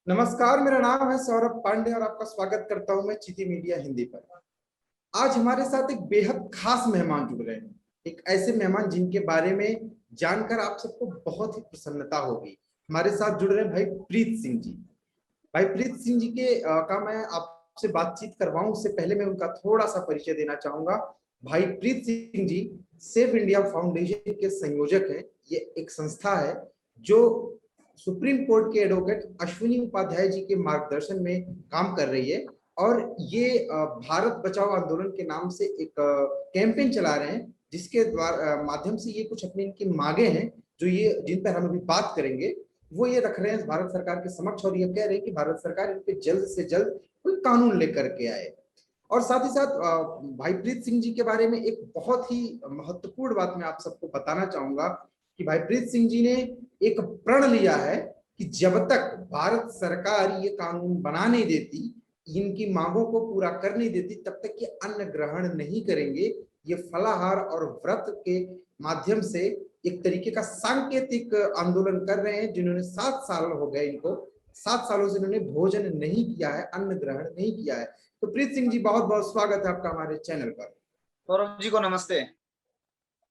नमस्कार, मेरा नाम है सौरभ पांडे और आपका स्वागत करता हूं मैं चीती मीडिया हिंदी पर। आज हमारे साथ एक बेहद खास मेहमान जुड़ रहे हैं। एक ऐसे मेहमान जिनके बारे में जानकर आप सबको बहुत ही प्रसन्नता होगी। हमारे साथ जुड़ रहे हैं भाई प्रीत सिंह जी। भाई प्रीत सिंह जी का मैं आपसे बातचीत करवाऊं उससे पहले मैं उनका थोड़ा सा परिचय देना चाहूंगा। भाई Preet Singh ji safe India foundation के संयोजक हैं। ये एक संस्था है जो सुप्रीम कोर्ट के एडवोकेट अश्विनी उपाध्याय जी के मार्गदर्शन में काम कर रही है। और ये भारत बचाओ आंदोलन के नाम से एक कैंपेन चला रहे हैं, जिसके द्वारा माध्यम से ये कुछ अपनी इनकी मांगे हैं जो ये जिन पर हम अभी बात करेंगे वो ये रख रहे हैं भारत सरकार के समक्ष। और ये कह रहे हैं कि भारत सरकार इन पे जल्द से जल्द कोई कानून लेकर के आए। और साथ ही साथ भाई प्रीत सिंह जी के बारे में एक बहुत ही महत्वपूर्ण बात मैं आप सबको बताना चाहूंगा कि भाई प्रीत सिंह जी ने एक प्रण लिया है कि जब तक भारत सरकार ये कानून बना नहीं देती, इनकी मांगों को पूरा कर नहीं देती, तब तक ये अन्न ग्रहण नहीं करेंगे। ये फलाहार और व्रत के माध्यम से एक तरीके का सांकेतिक आंदोलन कर रहे हैं। जिन्होंने 7 साल हो गए, इनको 7 सालों से इन्होंने भोजन नहीं किया है, अन्न ग्रहण नहीं किया है। तो प्रीत सिंह जी, बहुत बहुत स्वागत है आपका हमारे चैनल पर। सौरभ जी को नमस्ते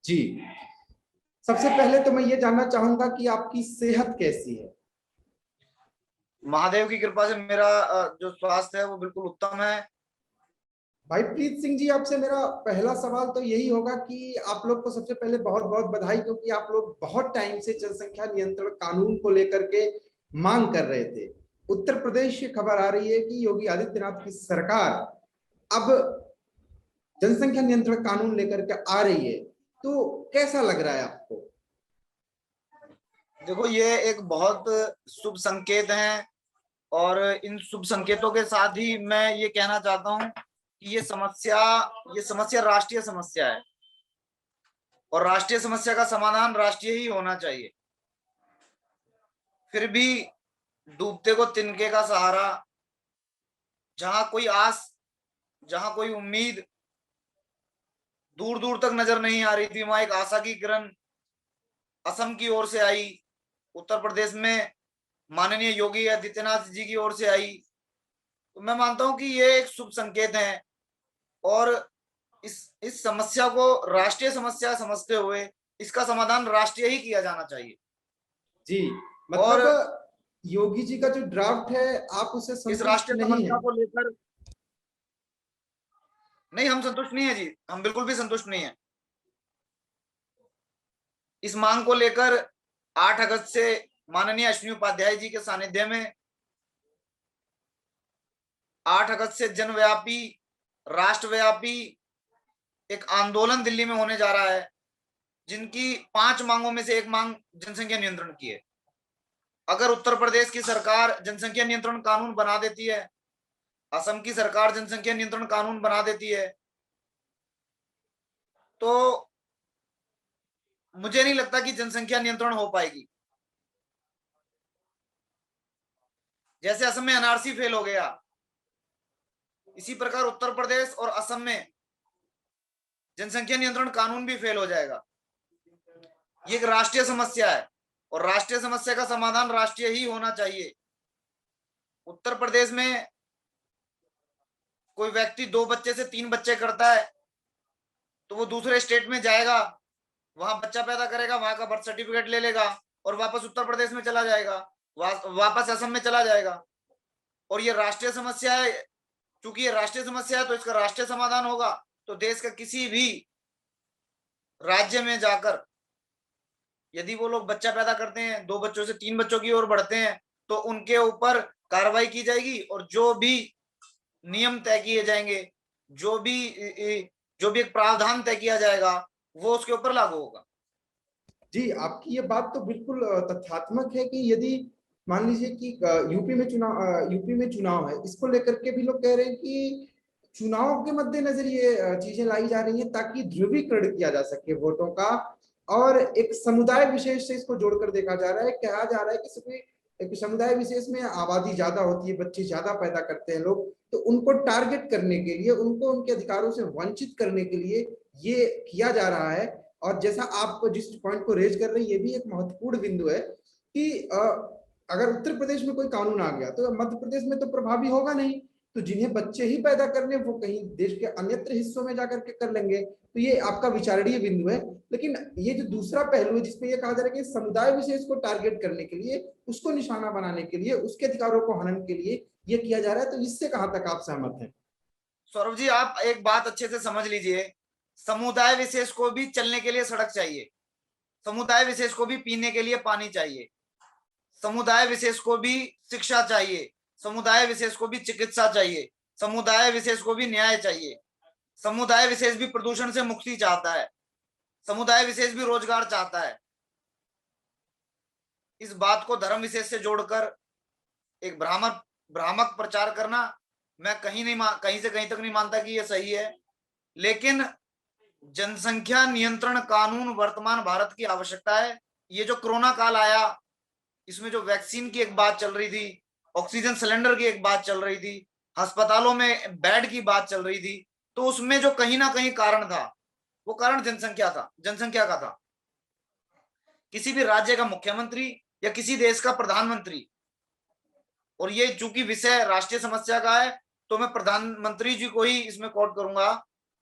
जी, सबसे पहले तो मैं ये जानना चाहूंगा कि आपकी सेहत कैसी है। महादेव की कृपा से मेरा जो स्वास्थ्य है वो बिल्कुल उत्तम है। भाई प्रीत सिंह जी, आपसे मेरा पहला सवाल तो यही होगा कि आप लोग को सबसे पहले बहुत बहुत बधाई, क्योंकि आप लोग बहुत टाइम से जनसंख्या नियंत्रण कानून को लेकर के मांग कर रहे थे। उत्तर प्रदेश की खबर आ रही है कि योगी आदित्यनाथ की सरकार अब जनसंख्या नियंत्रण कानून लेकर के आ रही है, तो कैसा लग रहा है आपको? देखो, ये एक बहुत शुभ संकेत है और इन शुभ संकेतों के साथ ही मैं ये कहना चाहता हूँ कि ये समस्या राष्ट्रीय समस्या है और राष्ट्रीय समस्या का समाधान राष्ट्रीय ही होना चाहिए। फिर भी डूबते को तिनके का सहारा, जहां कोई आस, जहां कोई उम्मीद दूर दूर तक नजर नहीं आ रही थी, वहां एक आशा की किरण असम की ओर से आई, उत्तर प्रदेश में माननीय योगी आदित्यनाथ जी की ओर से आई। तो मैं मानता हूं कि ये एक शुभ संकेत है और इस समस्या को राष्ट्रीय समस्या समझते हुए इसका समाधान राष्ट्रीय ही किया जाना चाहिए। जी, मतलब और योगी जी का जो ड्राफ्ट है, आप उससे इस संतुष्ट राष्ट्रीय नहीं समस्या है? को लेकर नहीं, हम संतुष्ट नहीं है जी, हम बिल्कुल भी संतुष्ट नहीं है। इस मांग को लेकर 8 अगस्त से माननीय अश्विनी उपाध्याय जी के सानिध्य में 8 अगस्त से जनव्यापी, राष्ट्रव्यापी एक आंदोलन दिल्ली में होने जा रहा है, जिनकी 5 मांगों में से एक मांग जनसंख्या नियंत्रण की है। अगर उत्तर प्रदेश की सरकार जनसंख्या नियंत्रण कानून बना देती है, असम की सरकार जनसंख्या नियंत्रण कानून बना देती है, तो मुझे नहीं लगता कि जनसंख्या नियंत्रण हो पाएगी। जैसे असम में एनआरसी फेल हो गया, इसी प्रकार उत्तर प्रदेश और असम में जनसंख्या नियंत्रण कानून भी फेल हो जाएगा। ये एक राष्ट्रीय समस्या है और राष्ट्रीय समस्या का समाधान राष्ट्रीय ही होना चाहिए। उत्तर प्रदेश में कोई व्यक्ति 2 बच्चे से 3 बच्चे करता है तो वो दूसरे स्टेट में जाएगा, वहां बच्चा पैदा करेगा, वहां का बर्थ सर्टिफिकेट ले लेगा और वापस उत्तर प्रदेश में चला जाएगा, वापस असम में चला जाएगा। और ये राष्ट्रीय समस्या है। चूंकि ये राष्ट्रीय समस्या है तो इसका राष्ट्रीय समाधान होगा तो देश का किसी भी राज्य में जाकर यदि वो लोग बच्चा पैदा करते हैं, 2 बच्चों से 3 बच्चों की ओर बढ़ते हैं, तो उनके ऊपर कार्रवाई की जाएगी और जो भी नियम तय किए जाएंगे, जो भी एक प्रावधान तय किया जाएगा, वो उसके ऊपर लागू होगा। जी, आपकी ये बात तो बिल्कुल तथ्यात्मक है कि यदि मान लीजिए कि यूपी में चुनाव है, इसको लेकर के भी लोग कह रहे हैं कि चुनाव के मद्देनजर ये चीजें लाई जा रही हैं ताकि ध्रुवीकरण किया जा सके वोटों का। और एक समुदाय विशेष से इसको जोड़कर देखा जा रहा है, कहा जा रहा है कि एक समुदाय विशेष में आबादी ज्यादा होती है, बच्चे ज्यादा पैदा करते हैं लोग, तो उनको टारगेट करने के लिए, उनको उनके अधिकारों से वंचित करने के लिए ये किया जा रहा है। और जैसा आप जिस पॉइंट को रेज कर रहे हैं, ये भी एक महत्वपूर्ण बिंदु है कि अगर उत्तर प्रदेश में कोई कानून आ गया तो मध्य प्रदेश में तो प्रभावी होगा नहीं, तो जिन्हें बच्चे ही पैदा करने वो कहीं देश के अन्यत्र हिस्सों में जाकर के कर लेंगे। तो ये आपका विचारणीय बिंदु है। लेकिन ये जो दूसरा पहलू है जिसमें ये कहा जा रहा है कि समुदाय विशेष को टारगेट करने के लिए, उसको निशाना बनाने के लिए, उसके अधिकारों को हनन के लिए ये किया जा रहा है, तो इससे कहां तक आप सहमत हैं? सौरभ जी, आप एक बात अच्छे से समझ लीजिए, समुदाय विशेष को भी चलने के लिए सड़क चाहिए, समुदाय विशेष को भी पीने के लिए पानी चाहिए, समुदाय विशेष को भी शिक्षा चाहिए, समुदाय विशेष को भी चिकित्सा चाहिए, समुदाय विशेष को भी न्याय चाहिए, समुदाय विशेष भी प्रदूषण से मुक्ति चाहता है, समुदाय विशेष भी रोजगार चाहता है। इस बात को धर्म विशेष से जोड़कर एक भ्रामक प्रचार करना, मैं कहीं से कहीं तक नहीं मानता कि यह सही है। लेकिन जनसंख्या नियंत्रण कानून वर्तमान भारत की आवश्यकता है। ये जो कोरोना काल आया, इसमें जो वैक्सीन की एक बात चल रही थी, ऑक्सीजन सिलेंडर की एक बात चल रही थी, अस्पतालों में बेड की बात चल रही थी, तो उसमें जो कहीं ना कहीं कारण था, वो कारण जनसंख्या का था। किसी भी राज्य का मुख्यमंत्री या किसी देश का प्रधानमंत्री, और ये चूंकि विषय राष्ट्रीय समस्या का है तो मैं प्रधानमंत्री जी को ही इसमें कोट करूंगा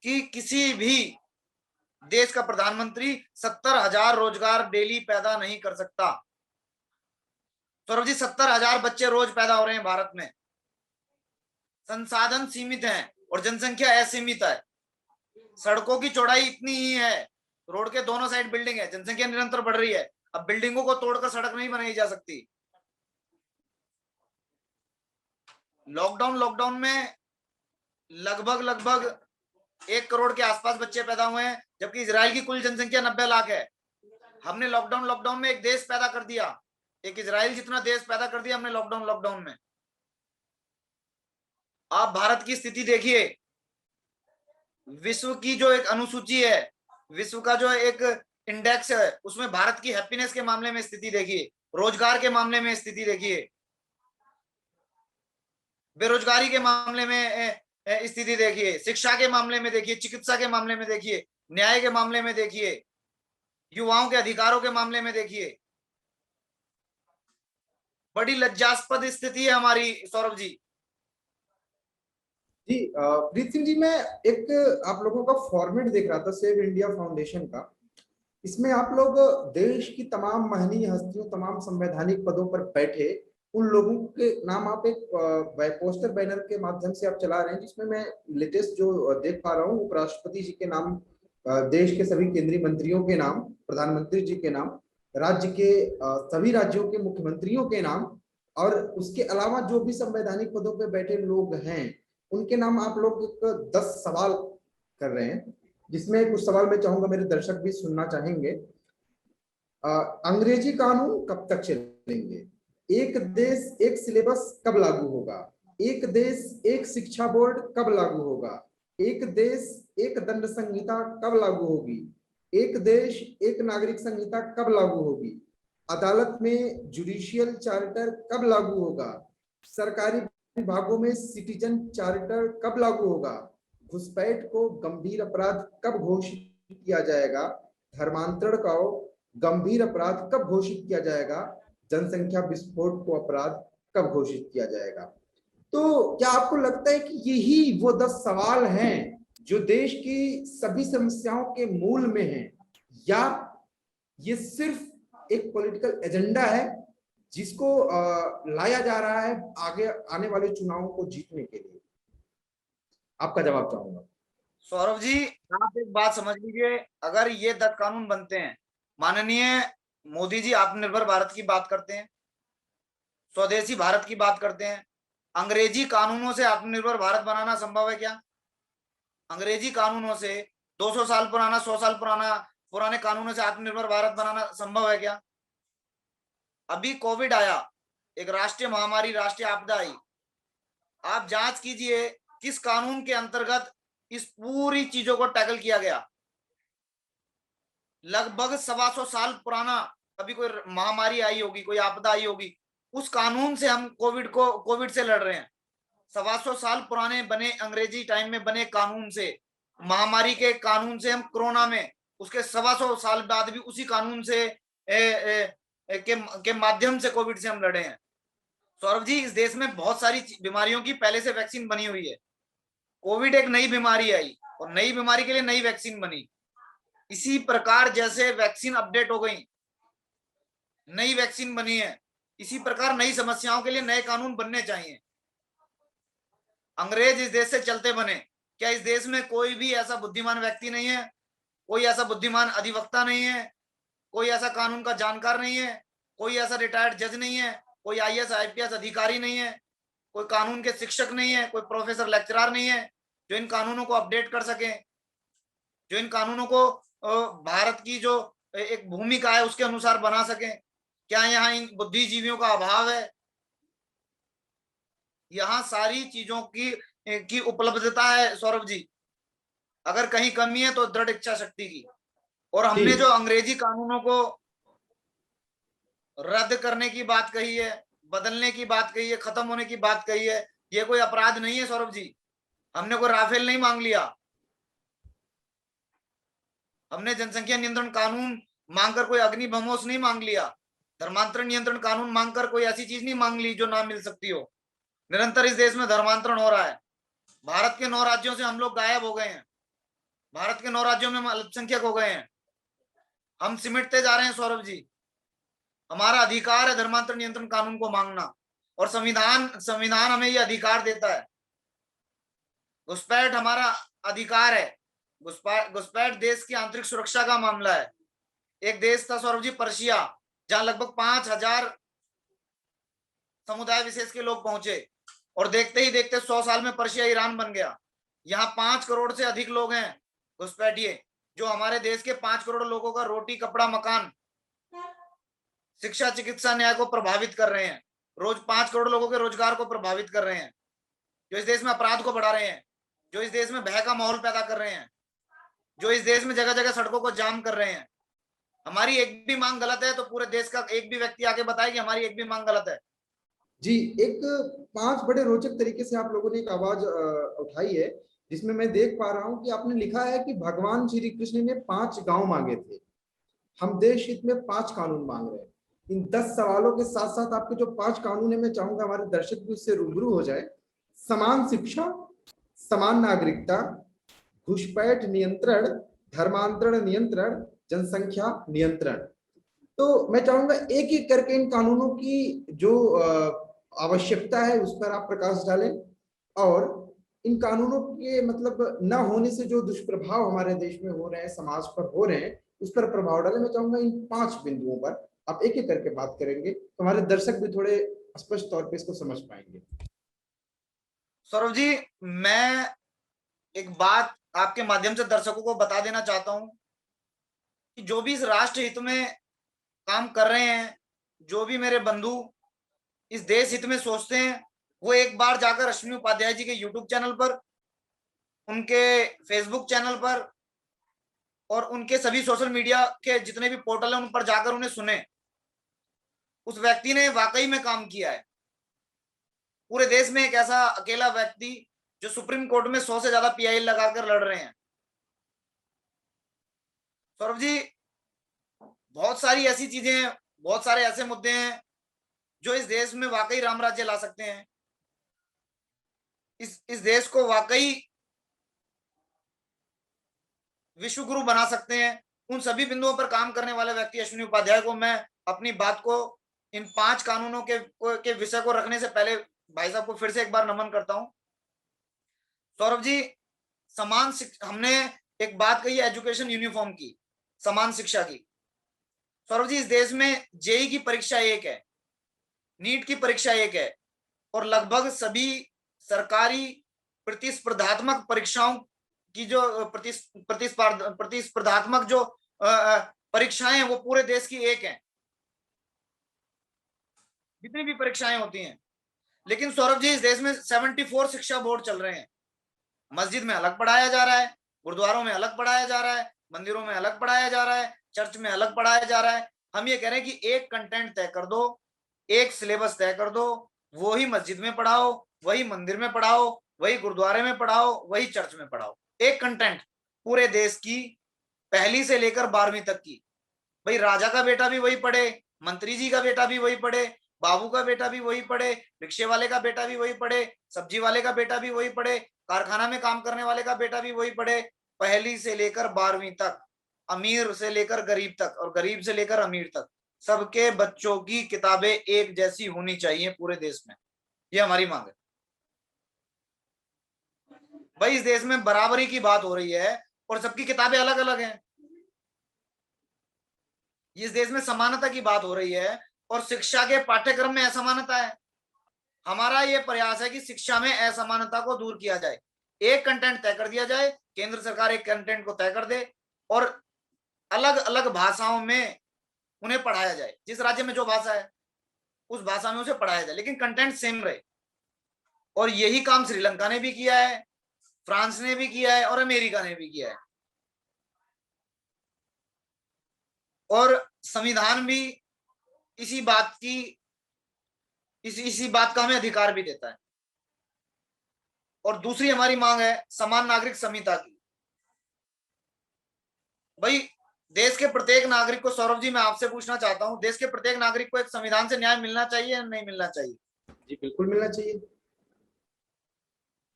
कि किसी भी देश का प्रधानमंत्री 70,000 रोजगार डेली पैदा नहीं कर सकता। सौरभ जी, 70,000 बच्चे रोज पैदा हो रहे हैं भारत में। संसाधन सीमित हैं और जनसंख्या असीमित है। सड़कों की चौड़ाई इतनी ही है, रोड के दोनों साइड बिल्डिंग है, जनसंख्या निरंतर बढ़ रही है। अब बिल्डिंगों को तोड़कर सड़क नहीं बनाई जा सकती। लॉकडाउन में लगभग 1 करोड़ के आसपास बच्चे पैदा हुए हैं, जबकि इजराइल की कुल जनसंख्या 90 लाख है। हमने लॉकडाउन में एक देश पैदा कर दिया, एक इजराइल जितना देश पैदा कर दिया हमने लॉकडाउन में। आप भारत की स्थिति देखिए, विश्व की जो एक अनुसूची है, विश्व का जो एक इंडेक्स है, उसमें भारत की हैप्पीनेस के मामले में स्थिति देखिए, रोजगार के मामले में स्थिति देखिए, बेरोजगारी के मामले में स्थिति देखिए, शिक्षा के मामले में देखिए, चिकित्सा के मामले में देखिए, न्याय के मामले में देखिए, युवाओं के अधिकारों के मामले में देखिए। बड़ी लज्जास्पद स्थिति है हमारी सौरभ जी। जी प्रीत सिंह जी, मैं एक आप लोगों का फॉर्मेट देख रहा था सेव इंडिया फाउंडेशन का। इसमें आप लोग देश की तमाम महनीय हस्तियों, तमाम संवैधानिक पदों पर बैठे उन लोगों के नाम आप एक पोस्टर बैनर के माध्यम से आप चला रहे हैं, जिसमें मैं लेटेस्ट जो देख पा रहा हूँ, उपराष्ट्रपति जी के नाम, देश के सभी केंद्रीय मंत्रियों के नाम, प्रधानमंत्री जी के नाम, राज्य के सभी राज्यों के मुख्यमंत्रियों के नाम, और उसके अलावा जो भी संवैधानिक पदों पर बैठे लोग हैं उनके नाम आप लोग 10 सवाल कर रहे हैं, जिसमें कुछ सवाल मैं चाहूंगा मेरे दर्शक भी सुनना चाहेंगे। अंग्रेजी कानून कब तक चलेंगे? एक देश एक सिलेबस कब लागू होगा? एक देश एक शिक्षा बोर्ड कब लागू होगा? एक देश एक दंड संहिता कब लागू होगी? एक देश एक नागरिक संहिता कब लागू होगी? अदालत में जुडिशियल चार्टर कब लागू होगा? सरकारी विभागों में सिटीजन चार्टर कब लागू होगा? घुसपैठ को गंभीर अपराध कब घोषित किया जाएगा? धर्मांतरण को गंभीर अपराध कब घोषित किया जाएगा? जनसंख्या विस्फोट को अपराध कब घोषित किया जाएगा? तो क्या आपको लगता है कि यही वो 10 सवाल हैं जो देश की सभी समस्याओं के मूल में हैं, या ये सिर्फ एक पॉलिटिकल एजेंडा है जिसको लाया जा रहा है आगे आने वाले चुनावों को जीतने के लिए? आपका जवाब चाहूंगा। सौरभ जी, आप एक बात समझ लीजिए, अगर ये 10 कानून बनते हैं, माननीय मोदी जी आत्मनिर्भर भारत की बात करते हैं, स्वदेशी भारत की बात करते हैं, अंग्रेजी कानूनों से आत्मनिर्भर भारत बनाना संभव है क्या? अंग्रेजी कानूनों से 200 साल पुराना, 100 साल पुराने कानूनों से आत्मनिर्भर भारत बनाना संभव है क्या? अभी कोविड आया, एक राष्ट्रीय महामारी, राष्ट्रीय आपदा आई, आप जांच कीजिए किस कानून के अंतर्गत इस पूरी चीजों को टैकल किया गया। लगभग 125 साल पुराना अभी कोई महामारी आई होगी, कोई आपदा आई होगी, उस कानून से हम कोविड से लड़ रहे हैं। 125 साल पुराने बने अंग्रेजी टाइम में बने कानून से, महामारी के कानून से हम कोरोना में, उसके 125 साल बाद भी उसी कानून से के माध्यम से कोविड से हम लड़े हैं। सौरभ जी, इस देश में बहुत सारी बीमारियों की पहले से वैक्सीन बनी हुई है। कोविड एक नई बीमारी आई और नई बीमारी के लिए नई वैक्सीन बनी। इसी प्रकार जैसे वैक्सीन अपडेट हो गई, नई वैक्सीन बनी है, इसी प्रकार नई समस्याओं के लिए नए कानून बनने चाहिए। अंग्रेज इस देश से चलते बने, क्या इस देश में कोई भी ऐसा बुद्धिमान व्यक्ति नहीं है, कोई ऐसा बुद्धिमान अधिवक्ता नहीं है, कोई ऐसा कानून का जानकार नहीं है, कोई ऐसा रिटायर्ड जज नहीं है, कोई आईएएस आईपीएस अधिकारी नहीं है, कोई कानून के शिक्षक नहीं है, कोई प्रोफेसर लेक्चरर नहीं है जो इन कानूनों को अपडेट कर सके, जो इन कानूनों को भारत की जो एक भूमिका है उसके अनुसार बना सके? क्या यहाँ इन बुद्धिजीवियों का अभाव है? यहाँ सारी चीजों की उपलब्धता है सौरभ जी। अगर कहीं कमी है तो दृढ़ इच्छा शक्ति की। और हमने जो अंग्रेजी कानूनों को रद्द करने की बात कही है, बदलने की बात कही है, खत्म होने की बात कही है, ये कोई अपराध नहीं है सौरभ जी। हमने कोई राफेल नहीं मांग लिया, हमने जनसंख्या नियंत्रण कानून मांगकर कोई अग्नि ब्रह्मोस नहीं मांग लिया, धर्मांतरण नियंत्रण कानून मांगकर कोई ऐसी चीज नहीं मांग ली जो ना मिल सकती हो। निरंतर इस देश में धर्मांतरण हो रहा है। भारत के 9 राज्यों से हम लोग गायब हो गए हैं, भारत के 9 राज्यों में हम अल्पसंख्यक हो गए हैं, हम सिमटते जा रहे हैं सौरभ जी। हमारा अधिकार है धर्मांतरण नियंत्रण कानून को मांगना, और संविधान हमें यह अधिकार देता है। घुसपैठ हमारा अधिकार है। घुसपैठ देश की आंतरिक सुरक्षा का मामला है। एक देश था सौरभ जी पर्शिया, जहां लगभग 5,000 समुदाय विशेष के लोग पहुंचे, और देखते ही देखते 100 साल में पर्शिया ईरान बन गया। यहाँ 5 करोड़ से अधिक लोग हैं घुसपैठिए, जो हमारे देश के 5 करोड़ लोगों का रोटी, कपड़ा, मकान, शिक्षा, चिकित्सा, न्याय को प्रभावित कर रहे हैं। रोज 5 करोड़ लोगों के रोजगार को प्रभावित कर रहे हैं, जो इस देश में अपराध को बढ़ा रहे हैं, जो इस देश में भय का माहौल पैदा कर रहे हैं, जो इस देश में जगह जगह सड़कों को जाम कर रहे हैं। हमारी एक भी मांग गलत है तो पूरे देश का एक भी व्यक्ति आके बताए कि हमारी एक भी मांग गलत है। जी, एक 5 बड़े रोचक तरीके से आप लोगों ने एक आवाज उठाई है, जिसमें मैं देख पा रहा हूं कि आपने लिखा है कि भगवान श्री कृष्ण ने 5 गांव मांगे थे, हम देश हित में 5 कानून मांग रहे हैं। इन 10 सवालों के साथ साथ आपके जो 5 कानून है, मैं चाहूंगा हमारे दर्शक भी उससे रूबरू हो जाए। समान शिक्षा, समान नागरिकता, घुसपैठ नियंत्रण, धर्मांतरण नियंत्रण, जनसंख्या नियंत्रण। तो मैं चाहूंगा एक एक करके इन कानूनों की जो आवश्यकता है उस पर आप प्रकाश डालें, और इन कानूनों के मतलब न होने से जो दुष्प्रभाव हमारे देश में हो रहे हैं, समाज पर हो रहे हैं, उस पर प्रभाव डालें। मैं चाहूंगा इन 5 बिंदुओं पर आप एक एक करके बात करेंगे तो हमारे दर्शक भी थोड़े स्पष्ट तौर पे इसको समझ पाएंगे। सौरभ जी, मैं एक बात आपके माध्यम से दर्शकों को बता देना चाहता हूं कि जो भी इस राष्ट्र हित में काम कर रहे हैं, जो भी मेरे बंधु इस देश हित में सोचते हैं, वो एक बार जाकर अश्विनी उपाध्याय जी के यूट्यूब चैनल पर, उनके फेसबुक चैनल पर और उनके सभी सोशल मीडिया के जितने भी पोर्टल हैं उन पर जाकर उन्हें सुने। उस व्यक्ति ने वाकई में काम किया है। पूरे देश में एक ऐसा अकेला व्यक्ति जो सुप्रीम कोर्ट में 100 से ज्यादा पीआई लगाकर लड़ रहे हैं। सौरभ जी, बहुत सारी ऐसी चीजें हैं, बहुत सारे ऐसे मुद्दे हैं जो इस देश में वाकई राम राज्य ला सकते हैं, इस देश को वाकई विश्व गुरु बना सकते हैं। उन सभी बिंदुओं पर काम करने वाले व्यक्ति अश्विनी उपाध्याय को मैं अपनी बात को इन 5 कानूनों के विषय को रखने से पहले भाई साहब को फिर से एक बार नमन करता हूं। सौरभ जी, समान शिक्षा, हमने एक बात कही एजुकेशन यूनिफॉर्म की, समान शिक्षा की। सौरभ जी, इस देश में जेई की परीक्षा एक है, नीट की परीक्षा एक है, और लगभग सभी सरकारी प्रतिस्पर्धात्मक परीक्षाओं की जो प्रतिस्पर्धात्मक जो परीक्षाएं हैं वो पूरे देश की एक है, जितनी भी परीक्षाएं होती हैं। लेकिन सौरभ जी, इस देश में 74 शिक्षा बोर्ड चल रहे हैं। मस्जिद में अलग पढ़ाया जा रहा है, गुरुद्वारों में अलग पढ़ाया जा रहा है, मंदिरों में अलग पढ़ाया जा रहा है, चर्च में अलग पढ़ाया जा रहा है। हम ये कह रहे हैं कि एक कंटेंट तय कर दो, एक सिलेबस तय कर दो, वो ही मस्जिद में पढ़ाओ, वही मंदिर में पढ़ाओ, वही गुरुद्वारे में पढ़ाओ, वही चर्च में पढ़ाओ। एक कंटेंट पूरे देश की 1ली से लेकर 12वीं तक की। भाई राजा का बेटा भी वही पढ़े, मंत्री जी का बेटा भी वही पढ़े, बाबू का बेटा भी वही पढ़े, रिक्शे वाले का बेटा भी वही पढ़े, सब्जी वाले का बेटा भी वही पढ़े, कारखाना में काम करने वाले का बेटा भी वही पढ़े, पहली से लेकर 12वीं तक, अमीर से लेकर गरीब तक और गरीब से लेकर अमीर तक, सबके बच्चों की किताबें एक जैसी होनी चाहिए पूरे देश में। ये हमारी मांग है भाई। इस देश में बराबरी की बात हो रही है और सबकी किताबें अलग अलग हैं। इस देश में समानता की बात हो रही है और शिक्षा के पाठ्यक्रम में असमानता है। हमारा यह प्रयास है कि शिक्षा में असमानता को दूर किया जाए, एक कंटेंट तय कर दिया जाए, केंद्र सरकार एक कंटेंट को तय कर दे और अलग अलग भाषाओं में उन्हें पढ़ाया जाए। जिस राज्य में जो भाषा है उस भाषा में उसे पढ़ाया जाए, लेकिन कंटेंट सेम रहे। और यही काम श्रीलंका ने भी किया है, फ्रांस ने भी किया है और अमेरिका ने भी किया है। और संविधान भी इसी बात का हमें अधिकार भी देता है। और दूसरी हमारी मांग है समान नागरिक संहिता की। भाई देश के प्रत्येक नागरिक को, सौरभ जी मैं आपसे पूछना चाहता हूं, देश के प्रत्येक नागरिक को एक संविधान से न्याय मिलना चाहिए या नहीं मिलना चाहिए? जी बिल्कुल मिलना चाहिए।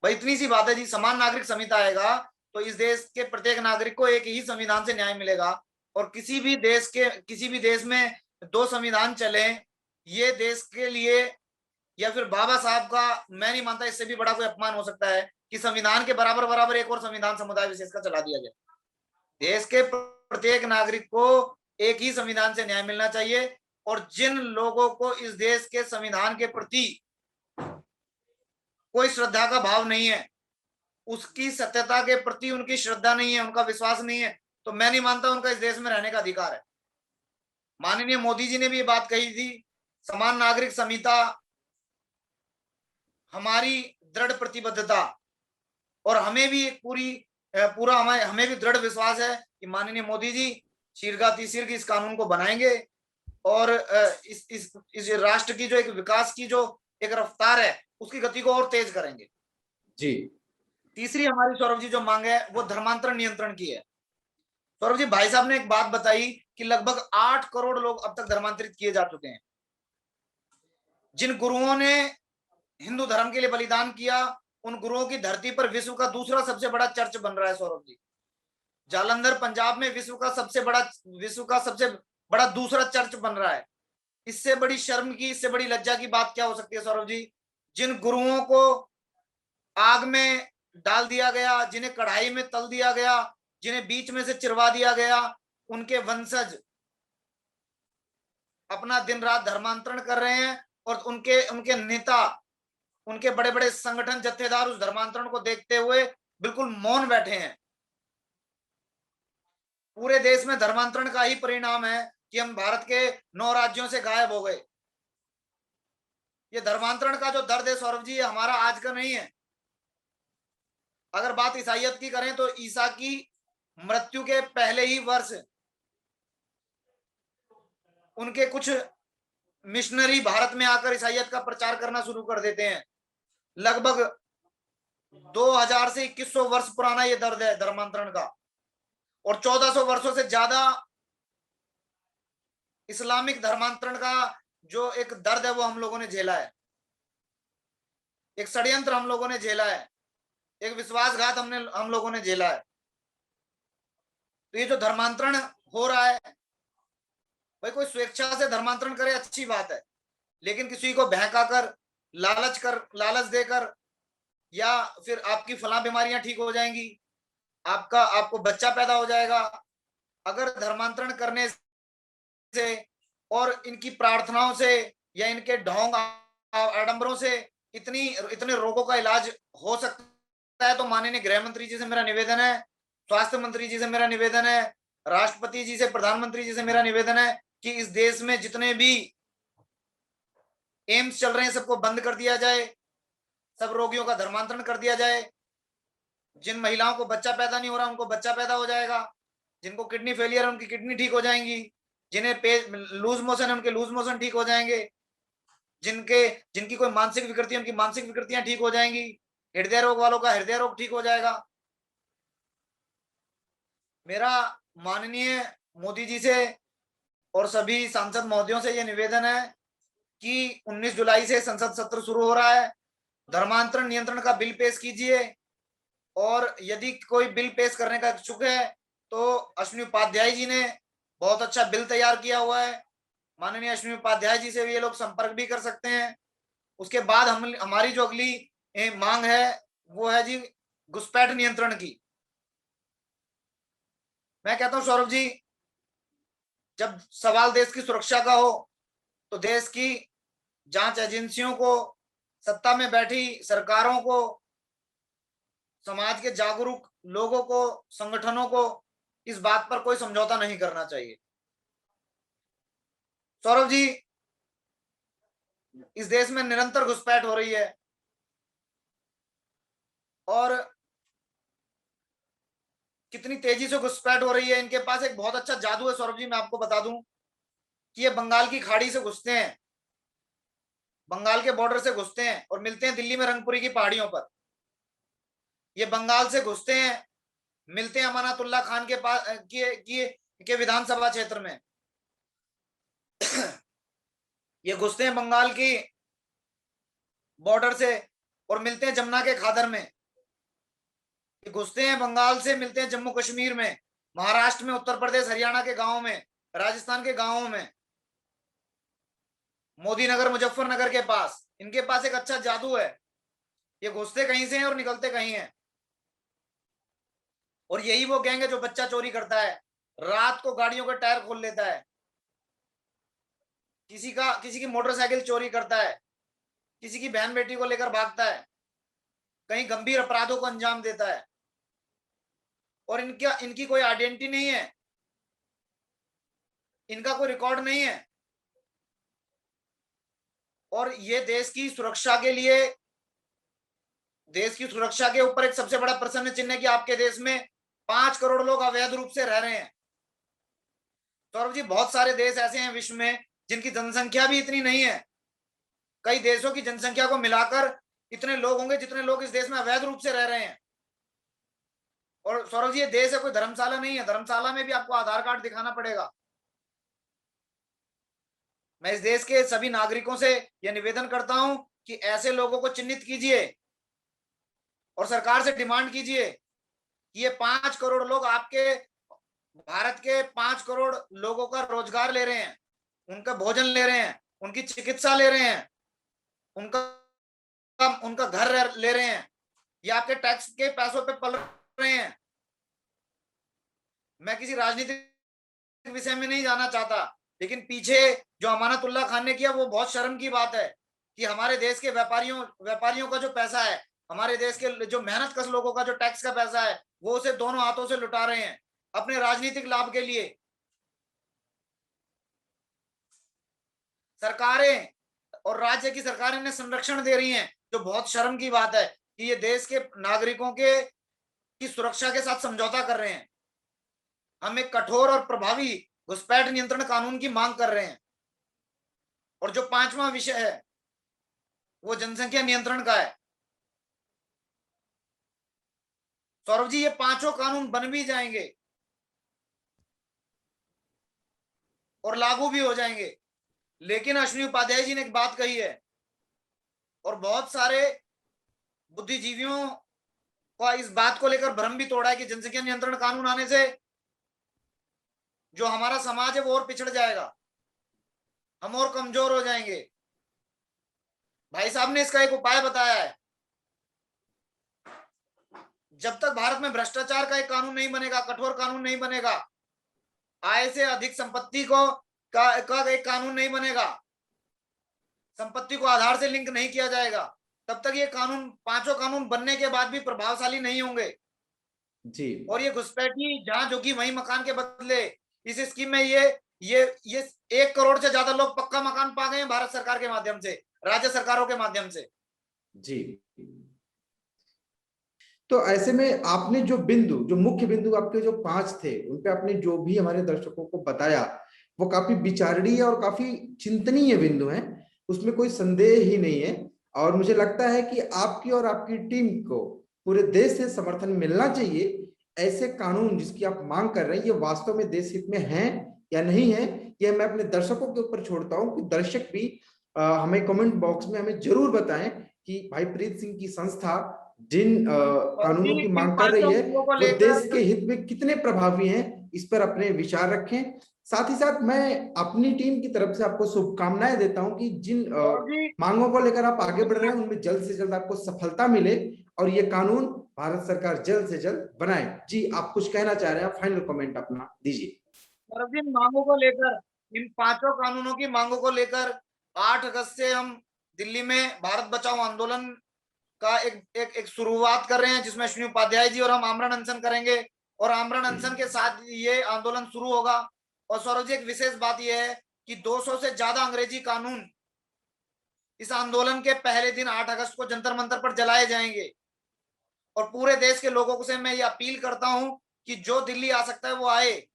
भाई इतनी सी बात है जी, समान नागरिक संहिता आएगा तो इस देश के प्रत्येक नागरिक को एक ही संविधान से न्याय मिलेगा। और किसी भी देश में दो संविधान चले, ये देश के लिए या फिर बाबा साहब का, मैं नहीं मानता इससे भी बड़ा कोई अपमान हो सकता है कि संविधान के बराबर बराबर एक और संविधान समुदाय विशेष का चला दिया जाए। देश के प्रत्येक नागरिक को एक ही संविधान से न्याय मिलना चाहिए और जिन लोगों को इस देश के संविधान के प्रति कोई श्रद्धा का भाव नहीं है, उसकी सत्यता के प्रति उनकी श्रद्धा नहीं है, उनका विश्वास नहीं है, तो मैं नहीं मानता उनका इस देश में रहने का अधिकार है। माननीय मोदी जी ने भी ये बात कही थी, समान नागरिक संहिता हमारी दृढ़ प्रतिबद्धता, और हमें भी एक पूरा हमें भी दृढ़ विश्वास है कि माननीय मोदी जी शीघ्र इस कानून को बनाएंगे और इस राष्ट्र की जो एक विकास की जो एक रफ्तार है उसकी गति को और तेज करेंगे। जी तीसरी हमारी सौरभ जी जो मांग है वो धर्मांतरण नियंत्रण की है। सौरभ जी, भाई साहब ने एक बात बताई कि लगभग 8 करोड़ लोग अब तक धर्मांतरित किए जा चुके हैं। जिन गुरुओं ने हिंदू धर्म के लिए बलिदान किया, उन गुरुओं की धरती पर विश्व का दूसरा सबसे बड़ा चर्च बन रहा है सौरभ जी। जालंधर पंजाब में विश्व का सबसे बड़ा दूसरा चर्च बन रहा है। इससे बड़ी शर्म की, इससे बड़ी लज्जा की बात क्या हो सकती है सौरभ जी? जिन गुरुओं को आग में डाल दिया गया, जिन्हें कढ़ाई में तल दिया गया, जिन्हें बीच में से चिरवा दिया गया, उनके वंशज अपना दिन रात धर्मांतरण कर रहे हैं और उनके नेता, उनके बड़े बड़े संगठन जत्थेदार उस धर्मांतरण को देखते हुए बिल्कुल मौन बैठे हैं। पूरे देश में धर्मांतरण का ही परिणाम है कि हम भारत के 9 राज्यों से गायब हो गए। ये धर्मांतरण का जो दर्द है सौरभ जी, ये हमारा आज का नहीं है। अगर बात ईसाइयत की करें तो ईसा की मृत्यु के पहले ही वर्ष उनके कुछ मिशनरी भारत में आकर ईसाइयत का प्रचार करना शुरू कर देते हैं। लगभग 2000 से 2100 वर्ष पुराना ये दर्द है धर्मांतरण का, और 1400 वर्षों से ज्यादा इस्लामिक धर्मांतरण का जो एक दर्द है वो हम लोगों ने झेला है। एक षड्यंत्र हम लोगों ने झेला है, एक विश्वासघात हम लोगों ने झेला है। तो ये जो धर्मांतरण हो रहा है, भाई कोई स्वेच्छा से धर्मांतरण करे अच्छी बात है, लेकिन किसी को बहकाकर, लालच देकर, या फिर आपकी फलां बीमारियां ठीक हो जाएंगी, आपको बच्चा पैदा हो जाएगा, अगर धर्मांतरण करने से और इनकी प्रार्थनाओं से या इनके ढोंग आडंबरों से इतने रोगों का इलाज हो सकता है, तो माननीय गृह मंत्री जी से मेरा निवेदन है, स्वास्थ्य मंत्री जी से मेरा निवेदन है, राष्ट्रपति जी से, प्रधानमंत्री जी से मेरा निवेदन है कि इस देश में जितने भी एम्स चल रहे हैं सबको बंद कर दिया जाए, सब रोगियों का धर्मांतरण कर दिया जाए। जिन महिलाओं को बच्चा पैदा नहीं हो रहा उनको बच्चा पैदा हो जाएगा, जिनको किडनी फेलियर है उनकी किडनी ठीक हो जाएंगी, जिन्हें लूज मोशन है उनके लूज मोशन ठीक हो जाएंगे, जिनकी कोई मानसिक विकृति है उनकी मानसिक विकृतियां ठीक हो जाएंगी, हृदय रोग वालों का हृदय रोग ठीक हो जाएगा। मेरा माननीय मोदी जी से और सभी सांसद महोदयों से ये निवेदन है कि 19 जुलाई से संसद सत्र शुरू हो रहा है, धर्मांतरण नियंत्रण का बिल पेश कीजिए। और यदि कोई बिल पेश करने का इच्छुक है तो अश्विनी उपाध्याय जी ने बहुत अच्छा बिल तैयार किया हुआ है, माननीय अश्विनी उपाध्याय जी से भी ये लोग संपर्क भी कर सकते हैं। उसके बाद हमारी जो अगली मांग है वो है जी घुसपैठ नियंत्रण की। मैं कहता हूं सौरभ जी, जब सवाल देश की सुरक्षा का हो तो देश की जांच एजेंसियों को, सत्ता में बैठी सरकारों को, समाज के जागरूक लोगों को, संगठनों को इस बात पर कोई समझौता नहीं करना चाहिए। सौरभ जी, इस देश में निरंतर घुसपैठ हो रही है और कितनी तेजी से घुसपैठ हो रही है। इनके पास एक बहुत अच्छा जादू है सौरभ जी, मैं आपको बता दूं कि ये बंगाल की खाड़ी से घुसते हैं, बंगाल के बॉर्डर से घुसते हैं और मिलते हैं दिल्ली में रंगपुरी की पहाड़ियों पर। ये बंगाल से घुसते हैं, मिलते हैं अमानतुल्लाह खान के पास के विधानसभा क्षेत्र में। ये घुसते हैं बंगाल की बॉर्डर से और मिलते हैं जमुना के खादर में। ये घुसते हैं बंगाल से, मिलते हैं जम्मू कश्मीर में, महाराष्ट्र में, उत्तर प्रदेश, हरियाणा के गांवों में, राजस्थान के गांवों में, मोदी नगर, मुजफ्फरनगर के पास। इनके पास एक अच्छा जादू है, ये घुसते कहीं से हैं और निकलते कहीं हैं। और यही वो गैंग है जो बच्चा चोरी करता है, रात को गाड़ियों के टायर खोल लेता है, किसी की मोटरसाइकिल चोरी करता है, किसी की बहन बेटी को लेकर भागता है, कहीं गंभीर अपराधों को अंजाम देता है। और इनकी कोई आइडेंटिटी नहीं है, इनका कोई रिकॉर्ड नहीं है। और ये देश की सुरक्षा के लिए, देश की सुरक्षा के ऊपर एक सबसे बड़ा प्रश्न चिन्ह है कि आपके देश में 5 करोड़ लोग अवैध रूप से रह रहे हैं। सौरभ जी, बहुत सारे देश ऐसे हैं विश्व में जिनकी जनसंख्या भी इतनी नहीं है। कई देशों की जनसंख्या को मिलाकर इतने लोग होंगे जितने लोग इस देश में अवैध रूप से रह रहे हैं। और सौरभ जी, ये देश है, कोई धर्मशाला नहीं है, धर्मशाला में भी आपको आधार कार्ड दिखाना पड़ेगा। मैं इस देश के सभी नागरिकों से यह निवेदन करता हूं कि ऐसे लोगों को चिन्हित कीजिए और सरकार से डिमांड कीजिए कि ये 5 करोड़ लोग आपके भारत के 5 करोड़ लोगों का रोजगार ले रहे हैं, उनका भोजन ले रहे हैं, उनकी चिकित्सा ले रहे हैं, उनका घर ले रहे हैं, ये आपके टैक्स के पैसों पे पल रहे हैं। मैं किसी राजनीतिक विषय में नहीं जाना चाहता, लेकिन पीछे जो अमानतुल्लाह खान ने किया वो बहुत शर्म की बात है कि हमारे देश के व्यापारियों का जो पैसा है, हमारे देश के जो मेहनत कश लोगों का जो टैक्स का पैसा है, वो उसे दोनों हाथों से लुटा रहे हैं अपने राजनीतिक लाभ के लिए। सरकारें और राज्य की सरकारें इन्हें संरक्षण दे रही हैं, जो बहुत शर्म की बात है कि ये देश के नागरिकों के की सुरक्षा के साथ समझौता कर रहे हैं। हम एक कठोर और प्रभावी घुसपैठ नियंत्रण कानून की मांग कर रहे हैं। और जो 5वां विषय है वो जनसंख्या नियंत्रण का है। सौरभ जी, ये 5 कानून बन भी जाएंगे और लागू भी हो जाएंगे, लेकिन अश्विनी उपाध्याय जी ने एक बात कही है और बहुत सारे बुद्धिजीवियों को इस बात को लेकर भ्रम भी तोड़ा है कि जनसंख्या नियंत्रण कानून आने से जो हमारा समाज है वो और पिछड़ जाएगा, हम और कमजोर हो जाएंगे। भाई साहब ने इसका एक उपाय बताया है। जब तक भारत में भ्रष्टाचार का एक कानून नहीं बनेगा, कठोर कानून नहीं बनेगा, आय से अधिक संपत्ति का एक कानून नहीं बनेगा, संपत्ति को आधार से लिंक नहीं किया जाएगा, तब तक ये कानून 5 कानून बनने के बाद भी प्रभावशाली नहीं होंगे जी। और ये घुसपैठी जहां जोगी वहीं मकान के बदले इस स्कीम में ये 1 करोड़ से ज्यादा लोग पक्का मकान पा गए हैं भारत सरकार के माध्यम से, राज्य सरकारों के माध्यम से। जी, तो ऐसे में आपने जो मुख्य बिंदु आपके जो 5 थे, उन पे आपने जो भी हमारे दर्शकों को बताया वो काफी विचारणीय और काफी चिंतनीय बिंदु हैं, उसमें कोई संदेह ही नहीं है। और मुझे लगता है कि आपकी और आपकी टीम को पूरे देश से समर्थन मिलना चाहिए। ऐसे कानून जिसकी आप मांग कर रहे हैं ये वास्तव में देश हित में हैं या नहीं है, यह मैं अपने दर्शकों के ऊपर छोड़ता हूं कि दर्शक भी हमें कमेंट बॉक्स में हमें जरूर बताएं कि भाई प्रीत सिंह की संस्था जिन कानूनों की इन मांग कर रही पांचों है मुद्दों को वो लेकर देश के हित में कितने प्रभावी हैं, इस पर अपने विचार रखें। साथ ही साथ मैं अपनी टीम की तरफ से आपको शुभकामनाएं देता हूं कि जिन सौरभ जी, मांगों को लेकर आप आगे बढ़ रहे हैं उनमें जल्द से जल्द आपको सफलता मिले और ये कानून भारत सरकार जल्द से जल्द बनाए। जी आप कुछ कहना चाह रहे हैं, फाइनल कमेंट अपना दीजिए। सौरभ जी, इन मांगों को लेकर, इन पांचों कानूनों की मांगों को लेकर 8 अगस्त से हम दिल्ली में भारत बचाओ आंदोलन का एक शुरुआत कर रहे हैं, जिसमें अश्विनी उपाध्याय जी और हम आमरण अनशन करेंगे और आमरण अनशन के साथ ये आंदोलन शुरू होगा। और सौरभ जी, एक विशेष बात यह है कि 200 से ज्यादा अंग्रेजी कानून इस आंदोलन के पहले दिन 8 अगस्त को जंतर मंतर पर जलाए जाएंगे। और पूरे देश के लोगों से मैं ये अपील करता हूं कि जो दिल्ली आ सकता है वो आए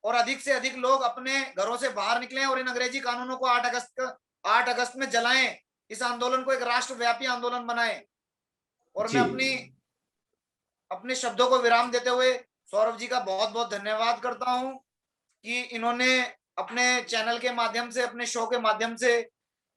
और अधिक से अधिक लोग अपने घरों से बाहर निकलें और इन अंग्रेजी कानूनों को 8 अगस्त में जलाएं। इस आंदोलन को एक राष्ट्रव्यापी आंदोलन बनाएं। और मैं अपने शब्दों को विराम देते हुए सौरभ जी का बहुत बहुत धन्यवाद करता हूं कि इन्होंने अपने चैनल के माध्यम से, अपने शो के माध्यम से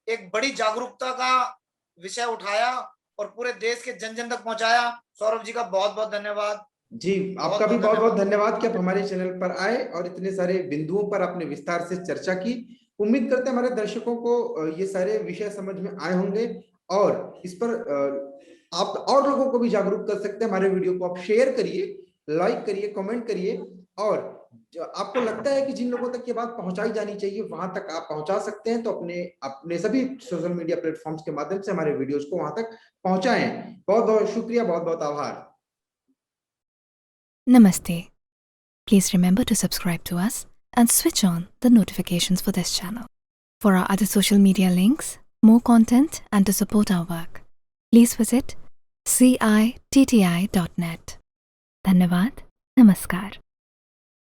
एक बड़ी जागरूकता का विषय उठाया और पूरे देश के जन जन तक पहुंचाया। सौरभ जी का बहुत बहुत धन्यवाद। जी आपका भी बहुत बहुत धन्यवाद कि आप हमारे चैनल पर आए और इतने सारे बिंदुओं पर आपने विस्तार से चर्चा की। उम्मीद करते हैं हमारे दर्शकों को ये सारे विषय समझ में आए होंगे और इस पर आप और लोगों को भी जागरूक कर सकते हैं। हमारे वीडियो को आप शेयर करिए, लाइक करिए, कमेंट करिए और आपको लगता है कि जिन लोगों तक ये बात पहुंचाई जानी चाहिए वहां तक आप पहुंचा सकते हैं, तो अपने अपने सभी सोशल मीडिया प्लेटफॉर्म्स के माध्यम से हमारे वीडियोस को वहां तक पहुंचाएं। बहुत बहुत शुक्रिया, बहुत बहुत आभार। Namaste. Please remember to subscribe to us and switch on the notifications for this channel. For our other social media links, more content and to support our work, please visit citti.net. Dhanyavad. Namaskar.